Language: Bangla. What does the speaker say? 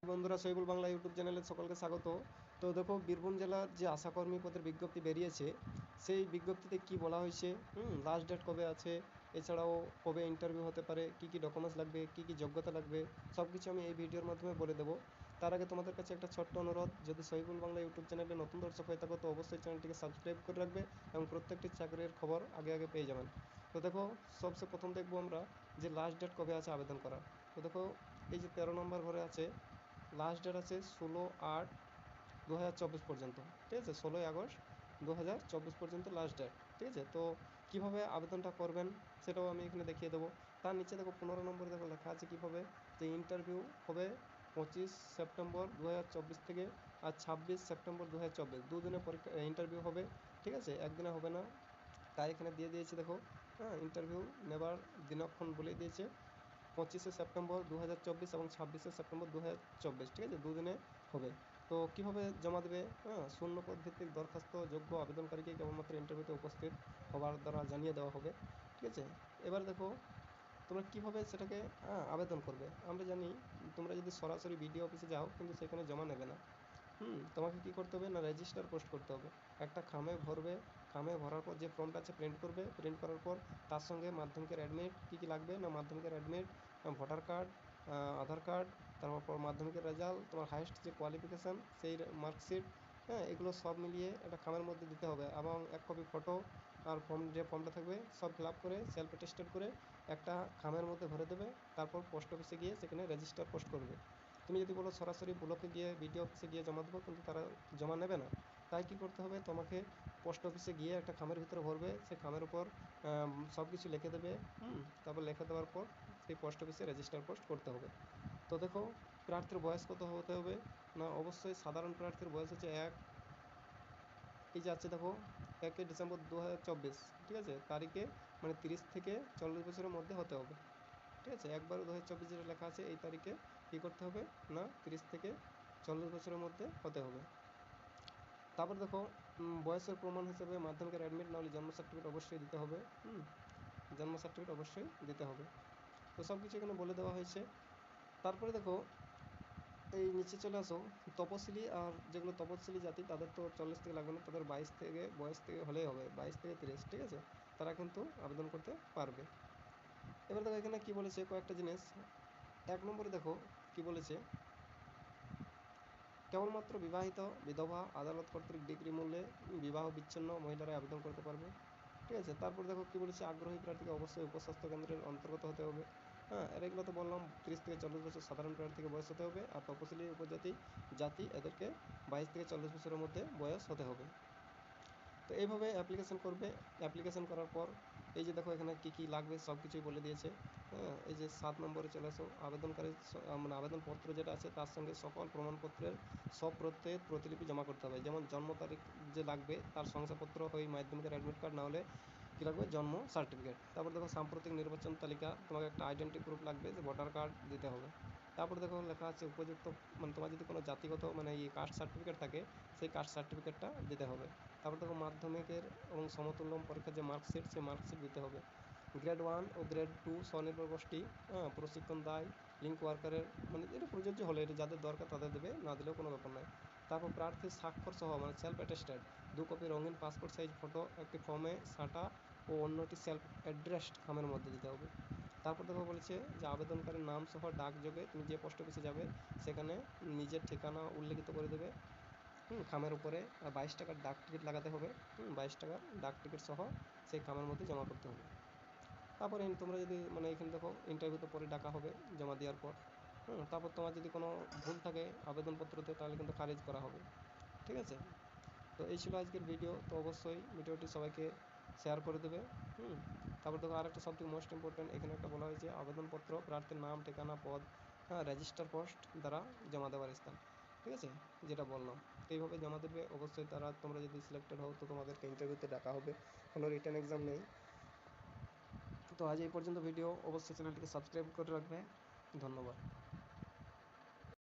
বন্ধুরা, শহীবুল বাংলা ইউটিউব চ্যানেলে সকলকে স্বাগত। তো দেখো, বীরভূম জেলার যে আশাকর্মী পদের বিজ্ঞপ্তি বেরিয়েছে, সেই বিজ্ঞপ্তিতে কি বলা হয়েছে, লাস্ট ডেট কবে আছে, এছাড়াও কবে ইন্টারভিউ হতে পারে, কি কি ডকুমেন্টস লাগবে, কি কি যোগ্যতা লাগবে, সব কিছু আমি এই ভিডিওর মাধ্যমে বলে দেবো। তার আগে তোমাদের কাছে একটা ছোট্ট অনুরোধ, যদি শহীবুল বাংলা ইউটিউব চ্যানেলে নতুন দর্শক হয়ে থাকো তো অবশ্যই চ্যানেলটিকে সাবস্ক্রাইব করে রাখবে এবং প্রত্যেকটি চাকরির খবর আগে আগে পেয়ে যাবেন। তো দেখো, সবচেয়ে প্রথম দেখবো আমরা যে লাস্ট ডেট কবে আছে আবেদন করার। তো দেখো, এই যে 13 নম্বর ঘরে আছে, লাস্ট ডেট আছে 16/8/2024 পর্যন্ত। ঠিক আছে, 16ই আগস্ট 2024 পর্যন্ত লাস্ট ডেট। ঠিক আছে, তো কীভাবে আবেদনটা করবেন সেটাও আমি এখানে দেখিয়ে দেবো। তার নিচে দেখো 15 নম্বরে দেখো লেখা আছে কীভাবে, যে ইন্টারভিউ হবে 25 সেপ্টেম্বর 2024 থেকে আর 26 সেপ্টেম্বর 2024, দুদিনে পরীক্ষা ইন্টারভিউ হবে। ঠিক আছে, একদিনে হবে না, তাই এখানে দিয়ে দিয়েছে দেখো। হ্যাঁ, ইন্টারভিউ নেবার দিনক্ষণ বলে দিয়েছে 25 সেপ্টেম্বর 2024 এবং 26 সেপ্টেম্বর 2024। ঠিক আছে, দুদিনে হবে। তো কীভাবে জমা দেবে? হ্যাঁ, শূন্য পদ ভিত্তিক দরখাস্ত যোগ্য আবেদনকারীকে কেবলমাত্র ইন্টারভিউতে উপস্থিত হওয়ার দ্বারা জানিয়ে দেওয়া হবে। ঠিক আছে, এবার দেখো তোমরা কীভাবে সেটাকে আবেদন করবে। আমরা জানি তোমরা যদি সরাসরি বিডিও অফিসে যাও কিন্তু সেখানে জমা নেবে না। তোমাকে কী করতে হবে না, রেজিস্টার পোস্ট করতে হবে। একটা খামে ভরবে, খামে ভরার পর যে ফর্মটা আছে প্রিন্ট করবে, প্রিন্ট করার পর তার সঙ্গে মাধ্যমিকের অ্যাডমিট কী কী লাগবে না, মাধ্যমিকের অ্যাডমিট, ভোটার কার্ড, আধার কার্ড, তারপর মাধ্যমিকের রেজাল্ট, তোমার হাইয়েস্ট যে কোয়ালিফিকেশান সেই মার্কশিট, হ্যাঁ, এগুলো সব মিলিয়ে একটা খামের মধ্যে দিতে হবে এবং 1 কপি ফটো আর যে ফর্মটা থাকবে সব ফিল আপ করে সেলফ অ্যাটেস্টেড করে একটা খামের মধ্যে ভরে দেবে। তারপর পোস্ট অফিসে গিয়ে সেখানে রেজিস্টার পোস্ট করবে। তুমি যদি বলো সরাসরি ব্লকে গিয়ে বিডিও অফিসে গিয়ে জমা দেবো, কিন্তু তারা জমা নেবে না। তাই কী করতে হবে, তোমাকে পোস্ট অফিসে গিয়ে একটা খামের ভিতরে ভরবে, সেই খামের উপর সব কিছু লিখে দেবে। তারপর লিখে দেওয়ার পর সেই পোস্ট অফিসে রেজিস্টার পোস্ট করতে হবে। তো দেখো, প্রার্থীর বয়স কত হতে হবে না, অবশ্যই সাধারণ প্রার্থীর বয়স হচ্ছে এই যে আছে দেখো 1 ডিসেম্বর 2024, ঠিক আছে, তারিখে, মানে 30 থেকে 40 বছরের মধ্যে হতে হবে। ঠিক আছে, 1/12/2024 যেটা লেখা আছে এই তারিখে কী করতে হবে না, 30 থেকে 40 বছরের মধ্যে হতে হবে। তারপর দেখো, বয়সের প্রমাণ হিসেবে মাধ্যমিকের অ্যাডমিট না হলে জন্ম সার্টিফিকেট অবশ্যই দিতে হবে। জন্ম সার্টিফিকেট অবশ্যই দিতে হবে। তো সব কিছু এখানে বলে দেওয়া হয়েছে। তারপরে দেখো, এই নিচে চলে আসো, তপশিলি আর যেগুলো তপশিলি জাতি তাদের তো 40 থেকে লাগবে না, তাদের 22 থেকে বয়স থেকে হলেই হবে, 22 থেকে 30। ঠিক আছে, তারা কিন্তু আবেদন করতে পারবে। এবার দেখো এখানে কী বলেছে কয়েকটা জিনিস। 1 নম্বরে দেখো কী বলেছে, কেবলমাত্র বিবাহিত, বিধবা, আদালত কর্তৃক ডিগ্রি মূল্যে বিবাহ বিচ্ছিন্ন মহিলারা আবেদন করতে পারবে। ঠিক আছে, তারপর দেখো কী বলেছে, আগ্রহী প্রার্থীকে অবশ্যই উপস্বাস্থ্য কেন্দ্রের অন্তর্গত হতে হবে। হ্যাঁ, আর এগুলো তো বললাম 30 থেকে 40 বছর সাধারণ প্রার্থীকে বয়স হতে হবে, আর তপশিলি উপজাতি জাতি এদেরকে 22 থেকে 40 বছরের মধ্যে বয়স হতে হবে। তো এইভাবে অ্যাপ্লিকেশন করবে। অ্যাপ্লিকেশন করার পর এই যে দেখো এখানে কী কী লাগবে সব কিছুই বলে দিয়েছে। হ্যাঁ, এই যে 7 নম্বরে চলে আসো, আবেদনকারী মানে আবেদনপত্র যেটা আছে তার সঙ্গে সকল প্রমাণপত্রের সব প্রতিলিপি জমা করতে হবে। যেমন জন্ম তারিখ যে লাগবে তার শংসাপত্র, হয় মাধ্যমিকের অ্যাডমিট কার্ড, না হলে কী লাগবে, জন্ম সার্টিফিকেট। তারপর দেখো সাম্প্রতিক নির্বাচন তালিকা, তোমাকে একটা আইডেন্টি প্রুফ লাগবে, যে ভোটার কার্ড দিতে হবে। তারপর দেখো লেখা আছে উপযুক্ত, মানে তোমার যদি কোনো জাতিগত মানে এই কাস্ট সার্টিফিকেট থাকে সেই কাস্ট সার্টিফিকেটটা দিতে হবে। তারপর দেখো মাধ্যমিকের এবং সমতুল্য পরীক্ষার যে মার্কশিট সেই মার্কশিট দিতে হবে। গ্রেড 1 ও গ্রেড 2 স্বনির্ভর গোষ্ঠী, প্রশিক্ষণ দায়, লিঙ্ক ওয়ার্কারের, মানে এটা প্রযোজ্য হলে এটা যাদের দরকার তাদের দেবে, না দিলেও কোনো ব্যাপার নয়। তারপর প্রার্থীর স্বাক্ষর সহ, মানে সেলফ অ্যাটেস্টেড 2 কপি রঙিন পাসপোর্ট সাইজ ফটো একটি ফর্মে সাঁটা ও অন্যটি সেলফ অ্যাড্রেসড খামের মধ্যে দিতে হবে। তারপর দেখো বলেছে যে আবেদনকারীর নাম সহ ডাকযোগে তুমি যে পোস্ট অফিসে যাবে সেখানে নিজের ঠিকানা উল্লেখিত করে দেবে খামের উপরে, আর 22 টাকার ডাক টিকিট লাগাতে হবে। 22 টাকার ডাক টিকিট সহ সেই খামের মধ্যে জমা করতে হবে। তারপরে তোমরা যদি মানে এখানে দেখো ইন্টারভিউতে পরে ডাকা হবে জমা দেওয়ার পর। তারপর তোমার যদি কোনো ভুল থাকে আবেদনপত্রতে তাহলে কিন্তু খারিজ করা হবে। ঠিক আছে, তো এই ছিল আজকের ভিডিও। তো অবশ্যই ভিডিওটি সবাইকে শেয়ার করে দেবে। তারপর দেখো আরেকটা সবথেকে মোস্ট ইম্পর্ট্যান্ট, এখানে একটা বলা হয়েছে আবেদনপত্র প্রার্থীর নাম, ঠিকানা, পদ, রেজিস্টার পোস্ট দ্বারা জমা দেওয়ার স্থান। ঠিক আছে, যেটা বললাম, তো এইভাবে জমা দেবে। অবশ্যই তোমরা যদি সিলেক্টেড হও তো তোমাদেরকে ইন্টারভিউতে ডাকা হবে, কোনো রিটেন এক্সাম নেই। তো আজ এই পর্যন্ত ভিডিও, অবশ্যই চ্যানেলটিকে সাবস্ক্রাইব করে রাখবে। ধন্যবাদ।